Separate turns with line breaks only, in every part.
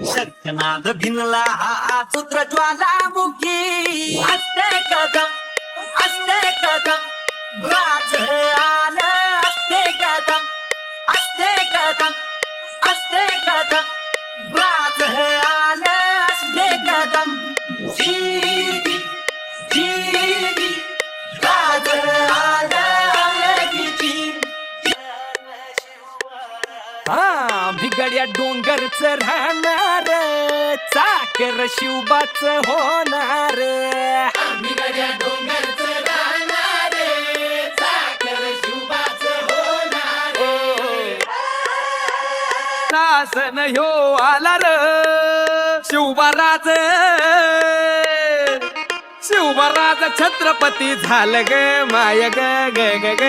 शक्यनाद भिनला सूत्र ज्वालामुखी असते कदम राज आलं असते कदम राज आलं असते कदम जीवी राज आलं की भिगड्या डोंगरच राहणार चाकर शिवबाच होणार
बिगड्या डोंगरच राहणार चाकर शिवबाच होणार
शासन ह्यो आला र शिवबाराज छत्रपती झालं ग माय ग ग ग ग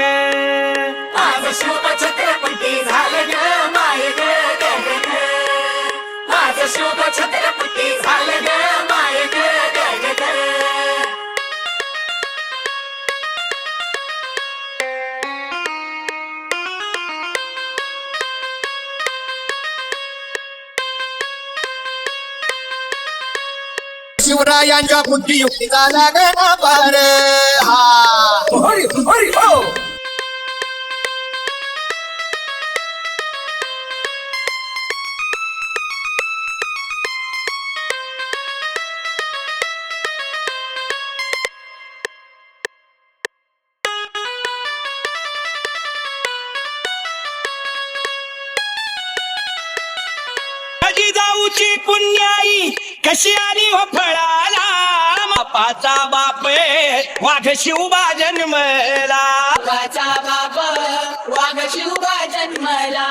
आज शिवब छत्रपती झालं ग माय ग ग ग ग आज शिवब छत्रपती झालं ग माय ग ग ग ग
शिवरायांच्या बुद्धियुक्तीचा लागला पार
हरी हरी हो जाऊची पुण्याई कशी आली हो फळाला बापाचा बाप वाघ शिवबा जन्मला
वाचा बाप वाघ शिवबा जन्मला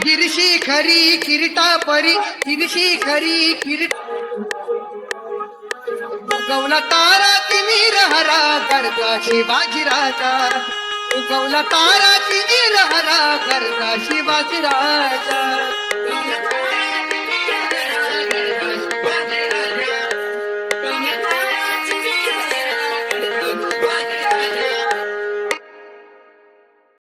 गिरशी खरी किरीटा परी गिरशी खरी किरीट गवला तारा तिमीर हरा गरजा शिवाजी राजा गवला तारा तिमीर हरा गरजा शिवाजी राजा